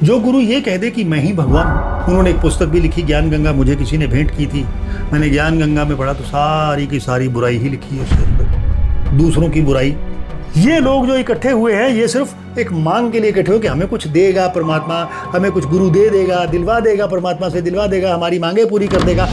जो गुरु ये कह दे कि मैं ही भगवान हूँ। उन्होंने एक पुस्तक भी लिखी, ज्ञान गंगा, मुझे किसी ने भेंट की थी। मैंने ज्ञान गंगा में पढ़ा तो सारी की सारी बुराई ही लिखी है उसके अंदर, दूसरों की बुराई। ये लोग जो इकट्ठे हुए हैं ये सिर्फ एक मांग के लिए इकट्ठे हुए कि हमें कुछ देगा परमात्मा, हमें कुछ गुरु दे देगा, दिलवा देगा, परमात्मा से दिलवा देगा, हमारी मांगे पूरी कर देगा।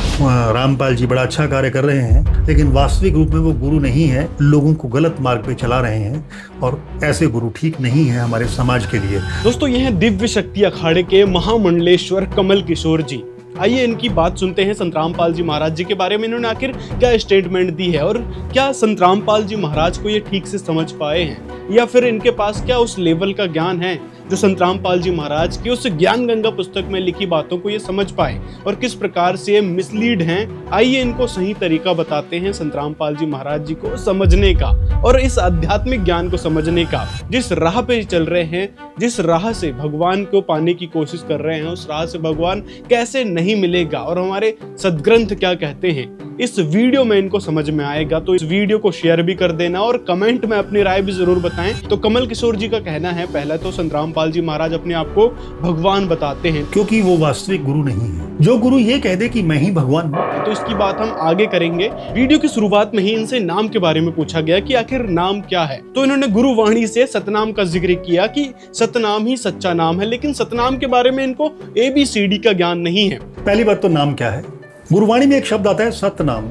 रामपाल जी बड़ा अच्छा कार्य कर रहे हैं, लेकिन वास्तविक रूप में वो गुरु नहीं है, लोगों को गलत मार्ग पे चला रहे हैं और ऐसे गुरु ठीक नहीं है हमारे समाज के लिए। दोस्तों, ये हैं दिव्य शक्ति अखाड़े के महामंडलेश्वर कमल किशोर जी। आइए इनकी बात सुनते हैं संत रामपाल जी महाराज जी के बारे में। इन्होंने आखिर क्या स्टेटमेंट दी है और क्या संत रामपाल जी महाराज को ये ठीक से समझ पाए हैं, या फिर इनके पास क्या उस लेवल का ज्ञान है जो संत रामपाल जी महाराज की उस ज्ञान गंगा पुस्तक में लिखी बातों को ये समझ पाए, और किस प्रकार से ये मिसलीड हैं। आइए इनको सही तरीका बताते हैं संत रामपाल जी महाराज जी को समझने का और इस आध्यात्मिक ज्ञान को समझने का। जिस राह पे चल रहे हैं, जिस राह से भगवान को पाने की कोशिश कर रहे हैं, उस राह से भगवान कैसे नहीं मिलेगा और हमारे सदग्रंथ क्या कहते हैं, इस वीडियो में इनको समझ में आएगा। तो इस वीडियो को शेयर भी कर देना और कमेंट में अपनी राय भी जरूर बताएं। तो कमल किशोर जी का कहना है, पहला तो संत रामपाल जी महाराज अपने आप को भगवान बताते हैं, क्योंकि वो वास्तविक गुरु नहीं है। जो गुरु ये कह दे कि मैं ही भगवान हूँ, तो इसकी बात हम आगे करेंगे। वीडियो की शुरुआत में ही इनसे नाम के बारे में पूछा गया कि आखिर नाम क्या है, तो इन्होंने गुरुवाणी से सतनाम का जिक्र किया कि सतनाम ही सच्चा नाम है, लेकिन सतनाम के बारे में इनको ABCD का ज्ञान नहीं है। पहली बात तो नाम क्या है। गुरुवाणी में एक शब्द आता है सतनाम,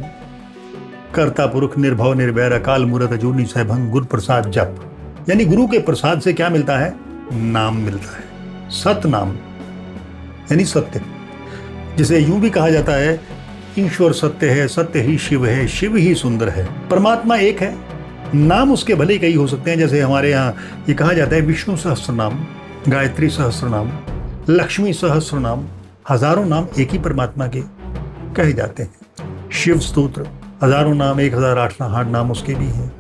कर्ता पुरुष निर्भव निर्वैर अकाल मूरत अजूनी सहभंग गुरु प्रसाद जप। यानी गुरु के प्रसाद से क्या मिलता है? नाम मिलता है। सतनाम यानी सत्य, जिसे यूं भी कहा जाता है ईश्वर सत्य है, सत्य ही शिव है, शिव ही सुंदर है। परमात्मा एक है, नाम उसके भले ही कई हो सकते हैं। जैसे हमारे यहाँ ये कहा जाता है विष्णु सहस्त्रनाम, गायत्री सहस्त्रनाम, लक्ष्मी सहस्त्रनाम, हजारों नाम एक ही परमात्मा के कहे जाते हैं। शिव स्तोत्र हजारों नाम, 1008 नाम उसके भी हैं।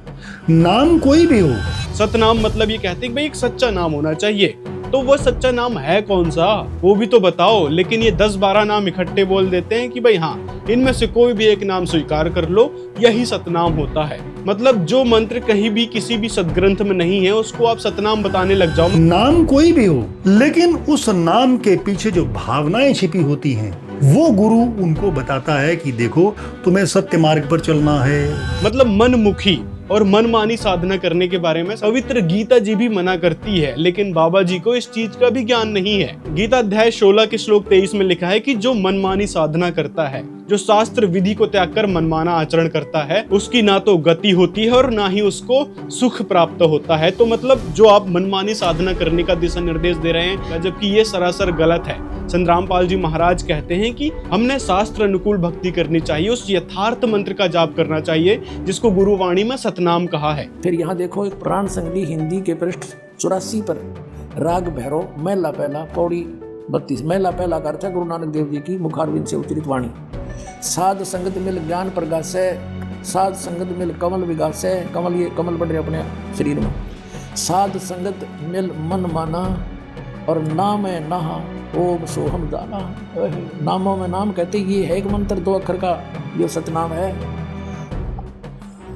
नाम कोई भी हो, सतनाम मतलब ये कहते हैं कि भाई एक सच्चा नाम होना चाहिए, तो वो सच्चा नाम है कौन सा, वो भी तो बताओ। लेकिन ये 10-12 नाम इकट्ठे बोल देते हैं कि भाई हाँ, इनमें से कोई भी एक नाम स्वीकार कर लो, यही सतनाम होता है। मतलब जो मंत्र कहीं भी किसी भी सदग्रंथ में नहीं है, उसको आप सतनाम बताने लग जाओ। नाम कोई भी हो, लेकिन उस नाम के पीछे जो भावनाएं छिपी होती हैं, वो गुरु उनको बताता है कि देखो तुम्हें सत्य मार्ग पर चलना है। मतलब मनमुखी और मनमानी साधना करने के बारे में पवित्र गीता जी भी मना करती है, लेकिन बाबा जी को इस चीज का भी ज्ञान नहीं है। गीता अध्याय 16 के श्लोक 23 में लिखा है कि जो मनमानी साधना करता है, जो शास्त्र विधि को त्याग कर मनमाना आचरण करता है, उसकी ना तो गति होती है और ना ही उसको सुख प्राप्त होता है। तो मतलब जो आप मनमानी साधना करने का दिशा निर्देश दे रहे हैं, जबकि ये सरासर गलत है। संत रामपाल जी महाराज कहते हैं कि हमने शास्त्र अनुकूल भक्ति करनी चाहिए, उस यथार्थ मंत्र का जाप करना चाहिए जिसको गुरुवाणी में सतनाम कहा है। फिर यहाँ देखो एक पुराण संगली हिंदी के पृष्ठ 84 पर राग भैरव महला पहला पौड़ी 32। महला पहला का अर्थ है गुरु नानक देव जी की मुखारविंद से उच्चरित वाणी। साध संगत मिल ज्ञान प्रगासै, साध संगत मिल कमल विगासै। कमल, ये कमल बढ़ रहे अपने शरीर में। साध संगत मिल मन माना और नाम है नहा ओम सोहम जाना। नामों में नाम कहते ये है एक मंत्र 2 अक्षर का, जो सतनाम है।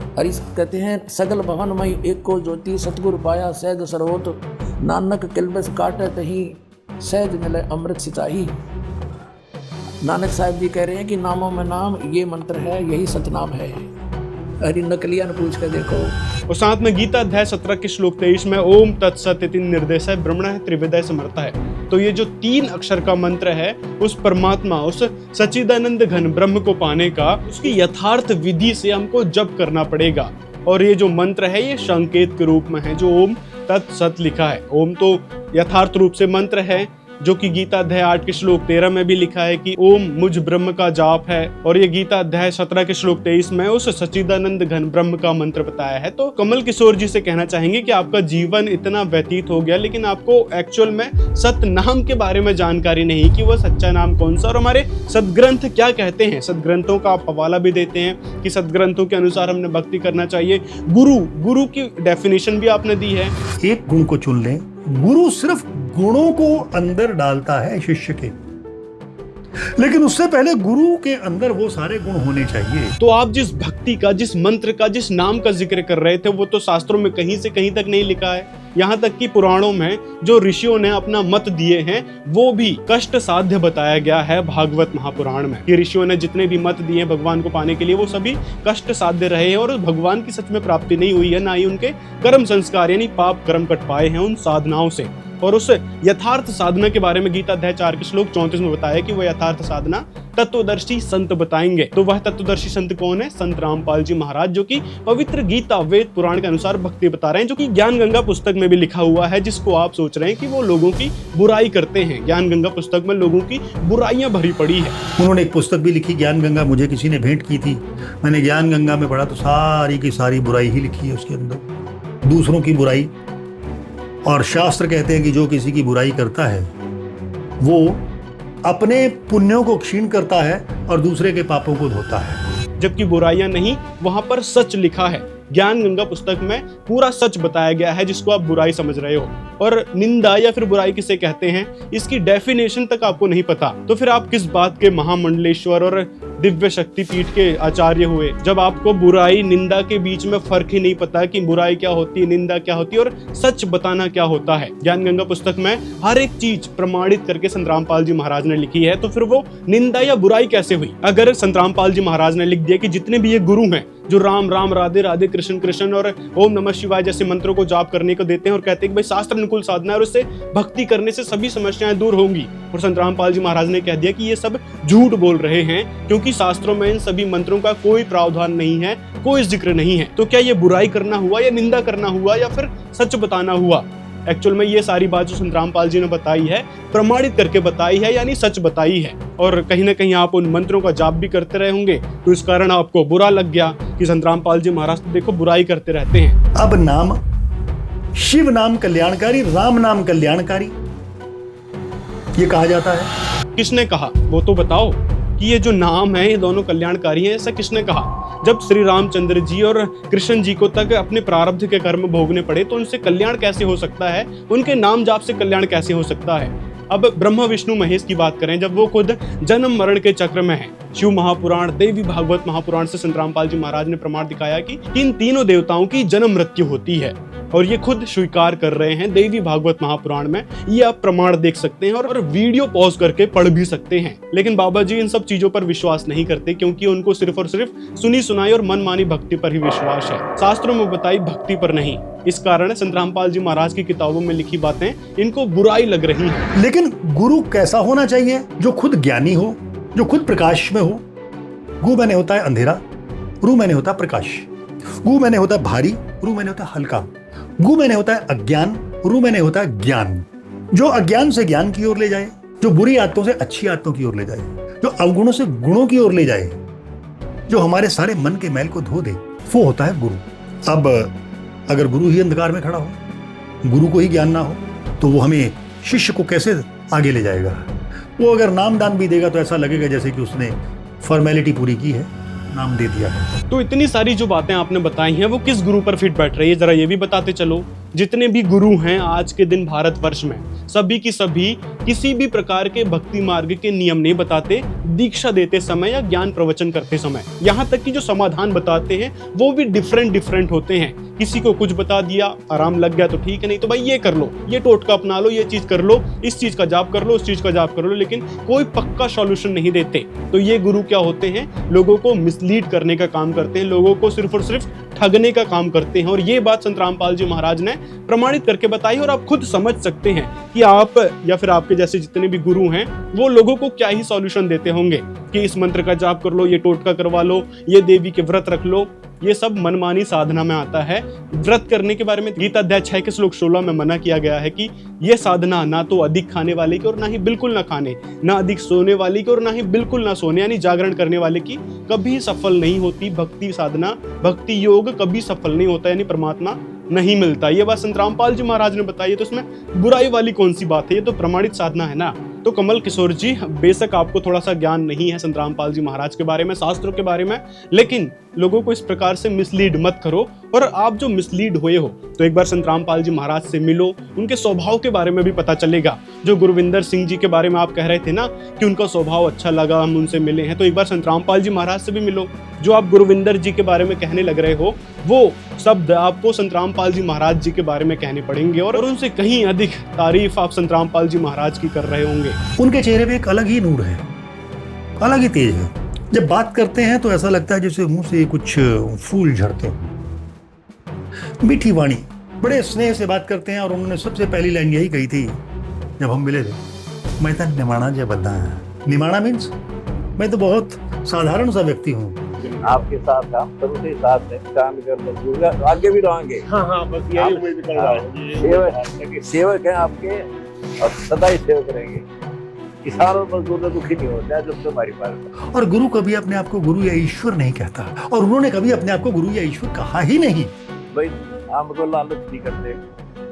और इस कहते हैं सगल भवन मई एक को ज्योति, सतगुरु पाया सहज सर्वोत, नानक किलबस काटे तही सहज मिले अमृत सिचाही। नानक साहब जी कह रहे हैं कि नामों में नाम ये मंत्र है, यही सतनाम है। अरे नकलिया ने पूछ कर देखो। और साथ में गीता अध्याय 17 के श्लोक 23 में ओम तत्सत इति निर्देशः ब्रह्मणः त्रिविधः समर्थः है। तो ये जो 3 अक्षर का मंत्र है, उस परमात्मा, उस सच्चिदानंद घन ब्रह्म को पाने का, उसकी यथार्थ विधि से हमको जप करना पड़ेगा। और ये जो मंत्र है ये संकेत के रूप में है, जो ओम तत्सत लिखा है। ओम तो यथार्थ रूप से मंत्र है, जो कि गीता अध्याय 8 के श्लोक 13 में भी लिखा है कि ओम मुझ ब्रह्म का जाप है। और ये गीता अध्याय 17 के श्लोक 23 में उस सच्चिदानंद घन ब्रह्म का मंत्र बताया है। तो कमल किशोर जी से कहना चाहेंगे कि आपका जीवन इतना व्यतीत हो गया, लेकिन आपको एक्चुअल में सतनाम के बारे में जानकारी नहीं कि वह सच्चा नाम कौन सा और हमारे सदग्रंथ क्या कहते हैं। सदग्रंथों का आप हवाला भी देते हैं कि सदग्रंथों के अनुसार हमने भक्ति करना चाहिए। गुरु की डेफिनेशन भी आपने दी है। एक गुण को चुन लें। गुरु सिर्फ गुणों को अंदर डालता है शिष्य के। लेकिन उससे पहले गुरु के अंदर वो सारे गुण होने चाहिए। तो आप जिस भक्ति का, जिस मंत्र का, जिस नाम का जिक्र कर रहे थे, वो तो शास्त्रों में कहीं से कहीं तक नहीं लिखा है। यहाँ तक कि पुराणों में जो ऋषियों ने अपना मत दिए हैं वो भी कष्ट साध्य बताया गया है भागवत महापुराण में। कि ऋषियों ने जितने भी मत दिए भगवान को पाने के लिए वो सभी कष्ट साध्य रहे हैं और भगवान की सच में प्राप्ति नहीं हुई है, ना ही उनके कर्म संस्कार यानी पाप कर्म कट पाए हैं उन साधनाओं से। और उस यथार्थ साधना के बारे में गीता अध्याय 4 के श्लोक 34 में बताया कि वह यथार्थ साधना तत्वदर्शी संत बताएंगे। तो वह तत्वदर्शी संत कौन है? संत रामपाल जी महाराज, जो कि पवित्र गीता वेद पुराण के अनुसार भक्ति बता रहे हैं, जो कि ज्ञान गंगा पुस्तक में भी लिखा हुआ है, जिसको आप सोच रहे हैं कि वो लोगों की बुराई करते हैं। ज्ञान गंगा पुस्तक में लोगों की बुराइयां भरी पड़ी है। उन्होंने एक पुस्तक भी लिखी ज्ञान गंगा, मुझे किसी ने भेंट की थी। मैंने ज्ञान गंगा में पढ़ा तो सारी की सारी बुराई ही लिखी है उसके अंदर, दूसरों की बुराई। और शास्त्र कहते हैं कि जो किसी की बुराई करता है वो अपने पुण्यों को क्षीण करता है और दूसरे के पापों को धोता है। जबकि बुराइयां नहीं, वहां पर सच लिखा है। ज्ञान गंगा पुस्तक में पूरा सच बताया गया है, जिसको आप बुराई समझ रहे हो। और निंदा या फिर बुराई किसे कहते हैं इसकी डेफिनेशन तक आपको नहीं पता, तो फिर आप किस बात के महामंडलेश्वर और दिव्य शक्ति पीठ के आचार्य हुए, जब आपको बुराई निंदा के बीच में फर्क ही नहीं पता कि बुराई क्या होती है, निंदा क्या होती है और सच बताना क्या होता है। ज्ञान गंगा पुस्तक में हर एक चीज प्रमाणित करके संत रामपाल जी महाराज ने लिखी है, तो फिर वो निंदा या बुराई कैसे हुई? अगर संत रामपाल जी महाराज ने लिख दिया कि जितने भी ये गुरु हैं जो राम राम राधे राधे कृष्ण कृष्ण और ओम नमः शिवाय जैसे मंत्रों को जाप करने को देते हैं और कहते हैं कि भाई शास्त्र अनुकूल साधना है और उससे भक्ति करने से सभी समस्याएं दूर होंगी, और संत रामपाल जी महाराज ने कह दिया कि ये सब झूठ बोल रहे हैं, क्योंकि शास्त्रों में इन सभी मंत्रों का कोई प्रावधान नहीं है, कोई जिक्र नहीं है। तो क्या ये बुराई करना हुआ या निंदा करना हुआ या फिर सच बताना हुआ? एक्चुअल में ये सारी बात जो संत रामपाल जी ने बताई है, प्रमाणित करके बताई है, यानी सच बताई है। और कहीं ना कहीं आप उन मंत्रों का जाप भी करते रहे होंगे, तो इस कारण आपको बुरा लग गया कि संत रामपाल जी महाराज तो देखो बुराई करते रहते हैं। अब नाम, शिव नाम कल्याणकारी, राम नाम कल्याणकारी, ये कहा जाता है। किसने कहा वो तो बताओ कि ये जो नाम है ये दोनों कल्याणकारी हैं, ऐसा किसने कहा? जब श्री रामचंद्र जी और कृष्ण जी को तक अपने प्रारब्ध के कर्म भोगने पड़े, तो उनसे कल्याण कैसे हो सकता है? उनके नाम जाप से कल्याण कैसे हो सकता है? अब ब्रह्मा विष्णु महेश की बात करें, जब वो खुद जन्म मरण के चक्र में है, शिव महापुराण, देवी भागवत महापुराण से संत रामपाल जी महाराज ने प्रमाण दिखाया कि इन तीनों देवताओं की जन्म मृत्यु होती है, और ये खुद स्वीकार कर रहे हैं देवी भागवत महापुराण में। ये आप प्रमाण देख सकते हैं और वीडियो पॉज करके पढ़ भी सकते हैं। लेकिन बाबा जी इन सब चीजों पर विश्वास नहीं करते, क्योंकि उनको सिर्फ और सिर्फ सुनी सुनाई और मनमानी भक्ति पर ही विश्वास है, शास्त्रों में बताई भक्ति पर नहीं। इस कारण संत रामपाल जी महाराज की किताबों में लिखी बातें इनको बुराई लग रही है। लेकिन गुरु कैसा होना चाहिए? जो खुद ज्ञानी हो, जो खुद प्रकाश में हो। गु मैंने होता है अंधेरा, रु मैंने होता है प्रकाश। गु मैंने होता है भारी, रु मैंने होता है हल्का। गु मैंने होता है अज्ञान, रु मैंने होता है ज्ञान। जो अज्ञान से ज्ञान की ओर ले जाए, जो बुरी आदतों से अच्छी आदतों की ओर ले जाए, जो अवगुणों से गुणों की ओर ले जाए, जो हमारे सारे मन के मैल को धो दे, वो होता है गुरु। अब अगर गुरु ही अंधकार में खड़ा हो, गुरु को ही ज्ञान ना हो, तो वो हमें शिष्य को कैसे आगे ले जाएगा? वो अगर नाम दान भी देगा तो ऐसा लगेगा जैसे कि उसने फॉर्मेलिटी पूरी की है, नाम दे दिया है। तो इतनी सारी जो बातें आपने बताई हैं वो किस गुरु पर फिट बैठ रही है, जरा ये भी बताते चलो। जितने भी गुरु हैं आज के दिन भारतवर्ष में, सभी की सभी किसी भी प्रकार के भक्ति मार्ग के नियम नहीं बताते, दीक्षा देते समय या ज्ञान प्रवचन करते समय। यहाँ तक कि जो समाधान बताते हैं वो भी डिफरेंट होते हैं। किसी को कुछ बता दिया, आराम लग गया तो ठीक है, नहीं तो भाई ये कर लो, ये टोटका अपना लो, ये चीज कर लो, इस चीज का जाप कर लो, उस चीज का जाप कर लो, लेकिन कोई पक्का सॉल्यूशन नहीं देते। तो ये गुरु क्या होते हैं? लोगों को मिसलीड करने का काम करते हैं, लोगों को सिर्फ और सिर्फ ठगने का काम करते हैं। और ये बात संत रामपाल जी महाराज ने प्रमाणित करके बताई, और आप खुद समझ सकते हैं कि आप या फिर आपके जैसे जितने भी गुरु हैं वो लोगों को क्या ही सॉल्यूशन देते होंगे कि इस मंत्र का जाप कर लो, ये टोटका करवा लो, ये देवी के व्रत रख लो। ये सब मनमानी साधना में आता है। व्रत करने के बारे में गीता अध्याय 6 के श्लोक 16 में मना किया गया है कि यह साधना ना तो अधिक खाने वाले की और ना ही बिल्कुल ना खाने, ना अधिक सोने वाले की और ना ही बिल्कुल ना सोने, यानी जागरण करने वाले की कभी सफल नहीं होती। भक्ति साधना, भक्ति योग कभी सफल नहीं होता, यानी परमात्मा नहीं मिलता। ये बात संत रामपाल जी महाराज ने बताई है, तो इसमें बुराई वाली कौन सी बात है? ये तो प्रमाणित साधना है ना। तो कमल किशोर जी, बेशक आपको थोड़ा सा ज्ञान नहीं है संतराम पाल जी महाराज के बारे में, शास्त्रों के बारे में, लेकिन लोगों को इस प्रकार से मिसलीड मत करो। और आप जो मिसलीड हुए हो तो एक बार संतराम पाल जी महाराज से मिलो, उनके स्वभाव के बारे में भी पता चलेगा। जो गुरविंदर सिंह जी के बारे में आप कह रहे थे ना कि उनका स्वभाव अच्छा लगा, हम उनसे मिले हैं, तो एक बार संतराम पाल जी महाराज से भी मिलो। जो आप गुरविंदर जी के बारे में कहने लग रहे हो वो शब्द आपको संतराम पाल जी महाराज जी के बारे में कहने पड़ेंगे, और उनसे कहीं अधिक तारीफ आप संतराम पाल जी महाराज की कर रहे होंगे। उनके चेहरे पे एक अलग ही नूर है, अलग ही तेज है। जब बात करते हैं तो ऐसा लगता है जैसे मुंह से कुछ फूल झड़ते हैं। मीठी वाणी, बड़े स्नेह से बात करते हैं। और उन्होंने सबसे पहली लाइन यही कही थी जब हम मिले थे, मैं तो निमाणा जे बंदा है। निमाणा मीन्स मैं तो बहुत साधारण सा व्यक्ति हूँ। आपके साथ काम शुरू से साथ में काम कर आगे भी रहेंगे। हाँ बस यही उम्मीद कर रहा है। सेवक हैं आपके और सदा ही सेवक रहेंगे। किसान और मजदूर दुखी नहीं होता है जब तुम्हारी पास। और गुरु कभी अपने आप को गुरु या ईश्वर नहीं कहता, और उन्होंने कभी अपने आप को गुरु या ईश्वर कहा ही नहीं। भाई हमको लालच नहीं करते,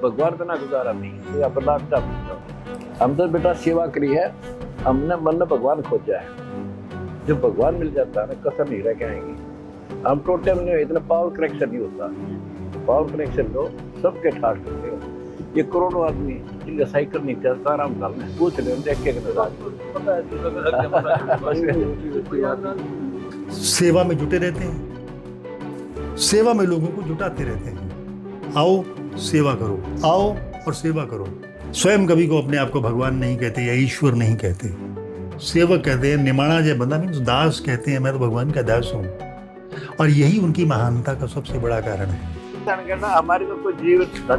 भगवान बिना गुजारा नहीं है। हम तो बेटा सेवा करी है, हमने मन में भगवान खोजा है। जब भगवान मिल जाता है ना, कसर नहीं रह के आएंगे। हम टोटल में इतना पावर कनेक्शन नहीं होता। पावर कनेक्शन लो सबके ठाठ करते हो। ये करोड़ों आदमी जिनका साइकिल नहीं चलता, आराम डालना है, पूछ रहे देख के सेवा में जुटे रहते हैं, सेवा में लोगों को जुटाते रहते हैं। आओ सेवा करो, आओ और सेवा करो। स्वयं कभी को अपने आप को भगवान नहीं कहते या ईश्वर नहीं कहते, सेवक कहते हैं। निमाणा जय बंदा मीन्स दास कहते हैं, मैं तो भगवान का दास हूँ। और यही उनकी महानता का सबसे बड़ा कारण है। हमारी तो कोई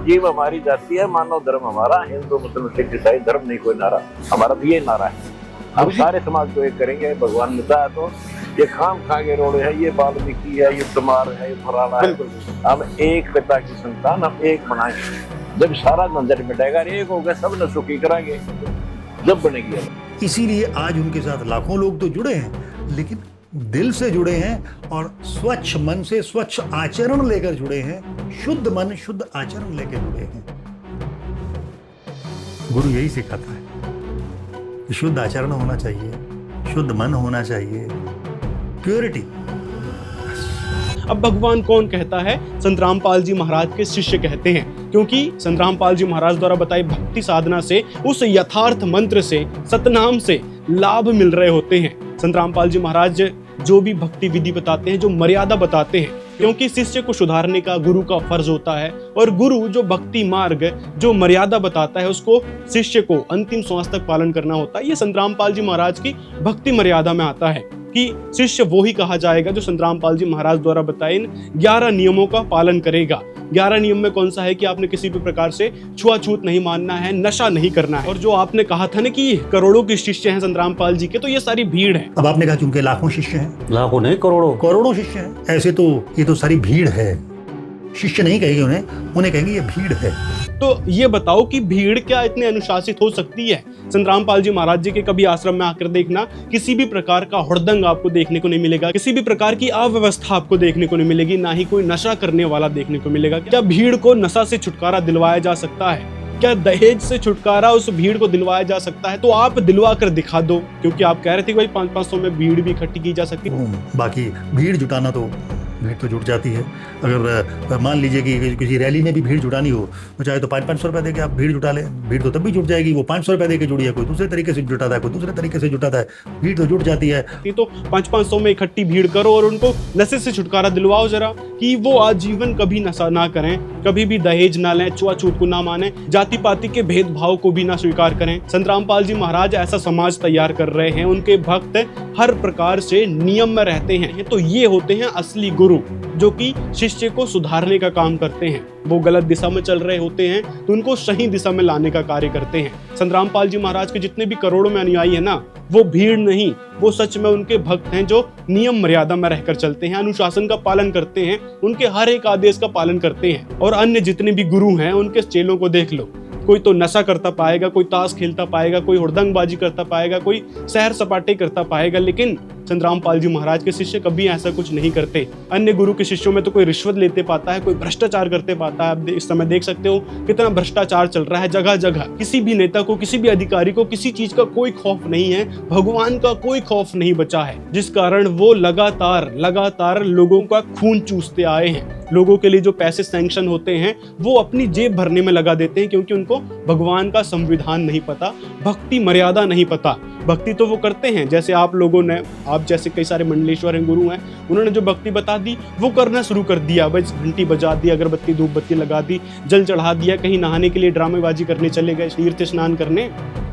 जीव हमारी जाति है, मानव धर्म हमारा, हिंदू मुस्लिम सिख ईसाई धर्म नहीं कोई नारा, हमारा तो ये नारा है। हम सारे समाज को एक करेंगे, भगवान मिलता है तो। ये खाम खागे रोड है, ये वाल्मीकि है, ये कुमार है, ये फलाना है। हम एक पिता की संतान, हम एक बनाएंगे। जब सारा झंझट मिटेगा, एक हो गए, सब न सुखी कराएंगे, जब बनेगी। इसीलिए आज उनके साथ लाखों लोग तो जुड़े हैं, लेकिन दिल से जुड़े हैं और स्वच्छ मन से स्वच्छ आचरण लेकर जुड़े हैं। शुद्ध मन शुद्ध आचरण लेकर जुड़े हैं। गुरु यही सिखाता है कि शुद्ध आचरण होना चाहिए, शुद्ध मन होना चाहिए, प्योरिटी। अब भगवान कौन कहता है? संतराम पाल जी महाराज के शिष्य कहते हैं, क्योंकि संतराम पाल जी महाराज द्वारा बताई भक्ति साधना से, उस यथार्थ मंत्र से, सतनाम से लाभ मिल रहे होते हैं। संतराम पाल जी महाराज जो भी भक्ति विधि बताते हैं, जो मर्यादा बताते हैं, क्योंकि शिष्य को सुधारने का गुरु का फर्ज होता है। और गुरु जो भक्ति मार्ग, जो मर्यादा बताता है, उसको शिष्य को अंतिम श्वास तक पालन करना होता है। ये संतराम पाल जी महाराज की भक्ति मर्यादा में आता है कि शिष्य वो ही कहा जाएगा जो संतराम पाल जी महाराज द्वारा बताए इन 11 नियमों का पालन करेगा। 11 नियम में कौन सा है कि आपने किसी भी प्रकार से छुआछूत नहीं मानना है, नशा नहीं करना है। और जो आपने कहा था ना कि करोड़ों के शिष्य हैं संतराम पाल जी के, तो ये सारी भीड़ है। अब आपने कहा कि उनके लाखों शिष्य हैं, लाखों नहीं करोड़ों करोड़ों शिष्य हैं। ऐसे तो ये तो सारी भीड़ है। शिष्य नहीं कहेंगे उन्हें कहेंगे ये भीड़ है। तो ये बताओ कि भीड़ क्या इतने अनुशासित हो सकती है? संतराम पाल जी महाराज जी के कभी आश्रम में आकर देखना, किसी भी प्रकार का हुड़दंग आपको देखने को नहीं मिलेगा, किसी भी प्रकार की अव्यवस्था आपको देखने को नहीं मिलेगी, ना ही कोई नशा करने वाला देखने को मिलेगा। क्या भीड़ को नशा से छुटकारा दिलवाया जा सकता है? क्या दहेज से छुटकारा उस भीड़ को दिलवाया जा सकता है? तो आप दिलवा कर दिखा दो, क्योंकि आप कह रहे थे कि भाई 500-500 में भीड़ भी इकट्ठी की जा सकती है। बाकी भीड़ जुटाना तो भीड़ तो जुट जाती है। अगर मान लीजिए कि किसी रैली में भी भीड़ जुटानी हो तो चाहे तो 500-500 रुपये दे के आप भीड़ जुटा लें, भीड़ तो तब भी जुट जाएगी। वो 500 रुपये दे के जुड़ी है, कोई दूसरे तरीके से जुटाता है, कोई दूसरे तरीके से जुटाता है, भीड़ तो जुट जाती है। तो 500-500 में इकट्ठी भीड़ करो और उनको नशे से छुटकारा दिलवाओ जरा, कि वो आजीवन कभी नशा ना करें, कभी भी दहेज ना लें, छुआछूत को ना माने, जाति पाति के भेदभाव को भी ना स्वीकार करें। संतराम पाल जी महाराज ऐसा समाज तैयार कर रहे हैं, उनके भक्त हर प्रकार से नियम में रहते हैं। तो ये होते हैं असली गुरु, जो कि शिष्य को सुधारने का काम करते हैं। वो गलत दिशा में चल रहे होते हैं तो उनको सही दिशा में लाने का कार्य करते हैं। संतराम पाल जी महाराज के जितने भी करोड़ों में अनुयायी है ना, वो भीड़ नहीं, वो सच में उनके भक्त हैं जो नियम मर्यादा में रहकर चलते हैं, अनुशासन का पालन करते हैं, उनके हर एक आदेश का पालन करते हैं। और अन्य जितने भी गुरु हैं, उनके चेलों को देख लो, कोई तो नशा करता पाएगा, कोई ताश खेलता पाएगा, कोई हुड़दंगबाजी करता पाएगा, कोई सैर सपाटे करता पाएगा, लेकिन संतराम पाल जी महाराज के शिष्य कभी ऐसा कुछ नहीं करते। अन्य गुरु के शिष्यों में तो कोई रिश्वत लेते पाता है, कोई भ्रष्टाचार करते पाता है। आप इस समय देख सकते हो कितना भ्रष्टाचार चल रहा है जगह जगह। किसी भी नेता को, किसी भी अधिकारी को किसी चीज का कोई खौफ नहीं है, भगवान का कोई खौफ नहीं बचा है, जिस कारण वो लगातार लोगों का खून चूसते आए हैं। लोगों के लिए जो पैसे सैंक्शन होते हैं वो अपनी जेब भरने में लगा देते हैं, क्योंकि उनको भगवान का संविधान नहीं पता, भक्ति मर्यादा नहीं पता। भक्ति तो वो करते हैं, जैसे आप लोगों ने, आप जैसे कई सारे मंडलेश्वर हैं, गुरु हैं, उन्होंने जो भक्ति बता दी वो करना शुरू कर दिया। बस घंटी बजा दी, अगरबत्ती धूप बत्ती लगा दी, जल चढ़ा दिया, कहीं नहाने के लिए ड्रामेबाजी करने चले गए, तीर्थ स्नान करने।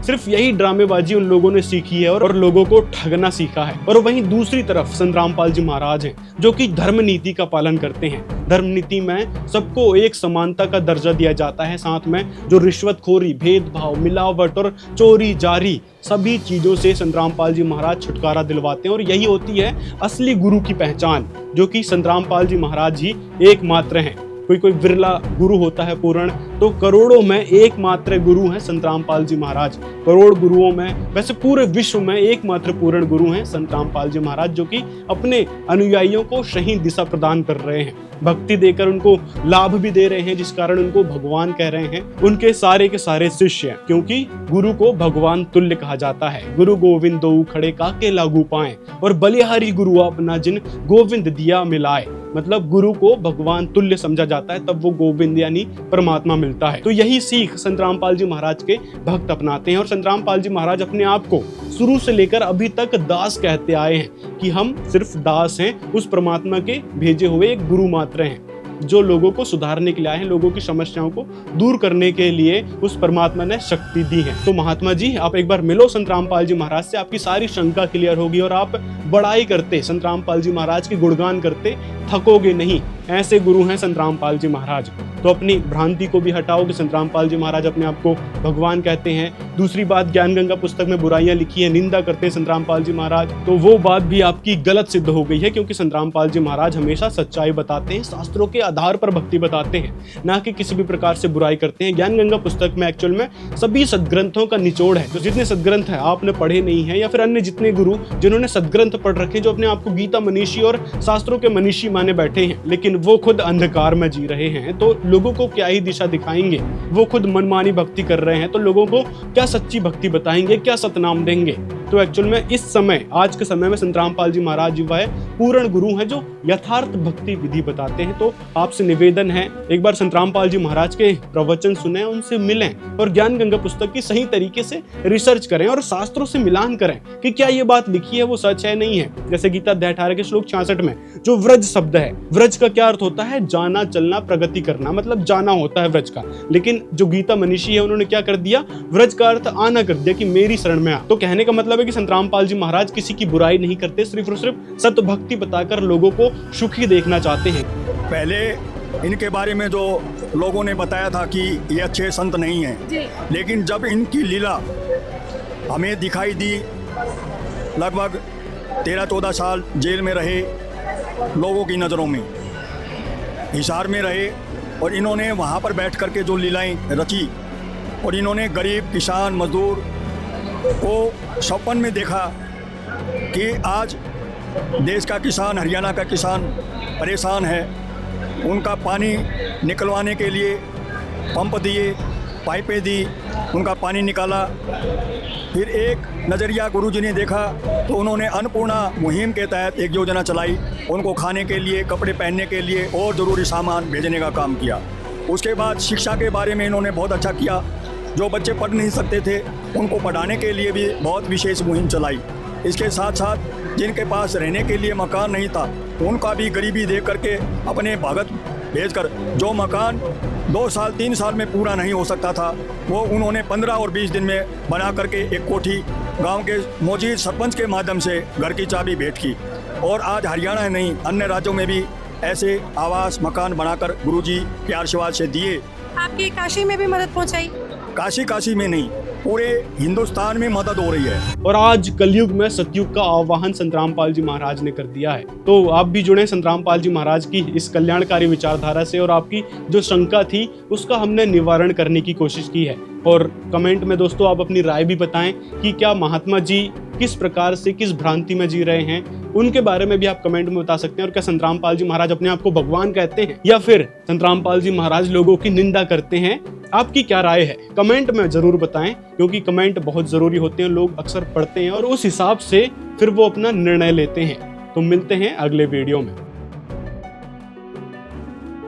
सिर्फ यही ड्रामेबाजी उन लोगों ने सीखी है और लोगों को ठगना सीखा है। और वहीं दूसरी तरफ संतराम पाल जी महाराज हैं, जो कि धर्म नीति का पालन करते हैं। धर्म नीति में सबको एक समानता का दर्जा दिया जाता है, साथ में जो रिश्वतखोरी, भेदभाव, मिलावट और चोरी जारी सभी चीजों से संतराम पाल जी महाराज छुटकारा दिलवाते हैं। और यही होती है असली गुरु की पहचान, जो कि संतराम पाल जी महाराज ही एकमात्र हैं। कोई विरला गुरु होता है पूर्ण, तो करोड़ों में एकमात्र गुरु हैं संतराम पाल जी महाराज। करोड़ गुरुओं में, वैसे पूरे विश्व में एकमात्र पूर्ण गुरु हैं संतराम पाल जी महाराज, जो कि अपने अनुयायियों को सही दिशा प्रदान कर रहे हैं, भक्ति देकर उनको लाभ भी दे रहे हैं, जिस कारण उनको भगवान कह रहे हैं उनके सारे के सारे शिष्य, क्योंकि गुरु को भगवान तुल्य कहा जाता है। गुरु गोविंद दो खड़े काके लागू पाए, और बलिहारी गुरु अपना जिन गोविंद दिया मिलाए। मतलब गुरु को भगवान तुल्य समझा जाता है, तब वो गोविंद यानी परमात्मा मिलता है। तो यही सीख संतराम पाल जी महाराज के भक्त अपनाते हैं। और संतराम पाल जी महाराज अपने आप को शुरू से लेकर अभी तक दास कहते आए हैं, कि हम सिर्फ दास हैं, उस परमात्मा के भेजे हुए एक गुरु मात्र हैं, जो लोगों को सुधारने के लिए आए हैं, लोगों की समस्याओं को दूर करने के लिए उस परमात्मा ने शक्ति दी है। तो महात्मा जी, आप एक बार मिलो संतराम पाल जी महाराज से, आपकी सारी शंका क्लियर होगी और आप बड़ाई करते, संतराम पाल जी महाराज के गुणगान करते थकोगे नहीं। ऐसे गुरु हैं संतराम पाल जी महाराज। तो अपनी भ्रांति को भी हटाओ कि संतराम पाल जी महाराज अपने आप को भगवान कहते हैं। दूसरी बात, ज्ञान गंगा पुस्तक में बुराइयां लिखी है, निंदा करते हैं संतराम पाल जी महाराज, तो वो बात भी आपकी गलत सिद्ध हो गई है, क्योंकि संतराम पाल जी महाराज हमेशा सच्चाई बताते हैं, शास्त्रों के आधार पर भक्ति बताते हैं, ना कि किसी भी प्रकार से बुराई करते हैं। ज्ञान गंगा पुस्तक में एक्चुअल में सभी सदग्रंथों का निचोड़ है। जो जितने सदग्रंथ है आपने पढ़े नहीं है, या फिर अन्य जितने गुरु जिन्होंने सदग्रंथ पढ़ रखे, जो अपने आप को गीता मनीषी और शास्त्रों के मनीषी माने बैठे हैं, लेकिन वो खुद अंधकार में जी रहे हैं, तो लोगों को क्या ही दिशा दिखाएंगे। वो खुद मनमानी भक्ति कर रहे हैं, तो लोगों को क्या सच्ची भक्ति बताएंगे, क्या सतनाम देंगे। तो एक्चुअल में इस समय, आज के समय में संतराम पाल जी महाराज जी वह पूर्ण गुरु हैं, जो यथार्थ भक्ति विधि बताते हैं। तो आपसे निवेदन है, एक बार संतराम पाल जी महाराज के प्रवचन सुने, उनसे मिलें और ज्ञान गंगा पुस्तक की सही तरीके से रिसर्च करें और शास्त्रों से मिलान करें कि क्या ये बात लिखी है वो सच है नहीं है। जैसे गीता अध्याय 18 के श्लोक 66 में जो व्रज शब्द है, व्रज का क्या अर्थ होता है? जाना, चलना, प्रगति करना, मतलब जाना होता है व्रज का। लेकिन जो गीता मनीषी है उन्होंने क्या कर दिया? व्रज का अर्थ आना कर दिया, कि मेरी शरण में आ। तो कहने का मतलब है कि संतराम पाल जी महाराज किसी की बुराई नहीं करते, सिर्फ और सिर्फ सत्य भक्ति बताकर लोगों को सुखी देखना चाहते हैं। पहले इनके बारे में जो लोगों ने बताया था कि ये अच्छे संत नहीं हैं, लेकिन जब इनकी लीला हमें दिखाई दी, लगभग 13-14 साल जेल में रहे, लोगों की नज़रों में हिसार में रहे, और इन्होंने वहाँ पर बैठ कर के जो लीलाएं रची, और इन्होंने गरीब किसान मजदूर को सपन में देखा कि आज देश का किसान, हरियाणा का किसान परेशान है, उनका पानी निकलवाने के लिए पंप दिए, पाइपें दी, उनका पानी निकाला। फिर एक नज़रिया गुरुजी ने देखा तो उन्होंने अन्नपूर्णा मुहिम के तहत एक योजना चलाई, उनको खाने के लिए, कपड़े पहनने के लिए और ज़रूरी सामान भेजने का काम किया। उसके बाद शिक्षा के बारे में इन्होंने बहुत अच्छा किया, जो बच्चे पढ़ नहीं सकते थे उनको पढ़ाने के लिए भी बहुत विशेष मुहिम चलाई। इसके साथ साथ जिनके पास रहने के लिए मकान नहीं था, उनका भी गरीबी देख करके अपने भगत भेजकर, जो मकान 2 साल 3 साल में पूरा नहीं हो सकता था, वो उन्होंने 15 और 20 दिन में बना करके एक कोठी गांव के मौजूद सरपंच के माध्यम से घर की चाबी भेंट की। और आज हरियाणा ही नहीं, अन्य राज्यों में भी ऐसे आवास मकान बनाकर गुरुजी के आशीर्वाद से दिए। आपकी काशी में भी मदद पहुंचाई? काशी में नहीं, पूरे हिंदुस्तान में मदद हो रही है। और आज कलयुग में सतयुग का आह्वान संतरामपाल जी महाराज ने कर दिया है। तो आप भी जुड़े संतरामपाल जी महाराज की इस कल्याणकारी विचारधारा से और आपकी जो शंका थी उसका हमने निवारण करने की कोशिश की है। और कमेंट में दोस्तों आप अपनी राय भी बताएं कि क्या महात्मा जी किस प्रकार से किस भ्रांति में जी रहे हैं, उनके बारे में भी आप कमेंट में बता सकते हैं। और क्या संतरामपाल जी महाराज अपने आप को भगवान कहते हैं या फिर संतरामपाल जी महाराज लोगों की निंदा करते हैं? आपकी क्या राय है कमेंट में जरूर बताएं, क्योंकि कमेंट बहुत जरूरी होते हैं, लोग अक्सर पढ़ते हैं और उस हिसाब से फिर वो अपना निर्णय लेते हैं। तो मिलते हैं अगले वीडियो में।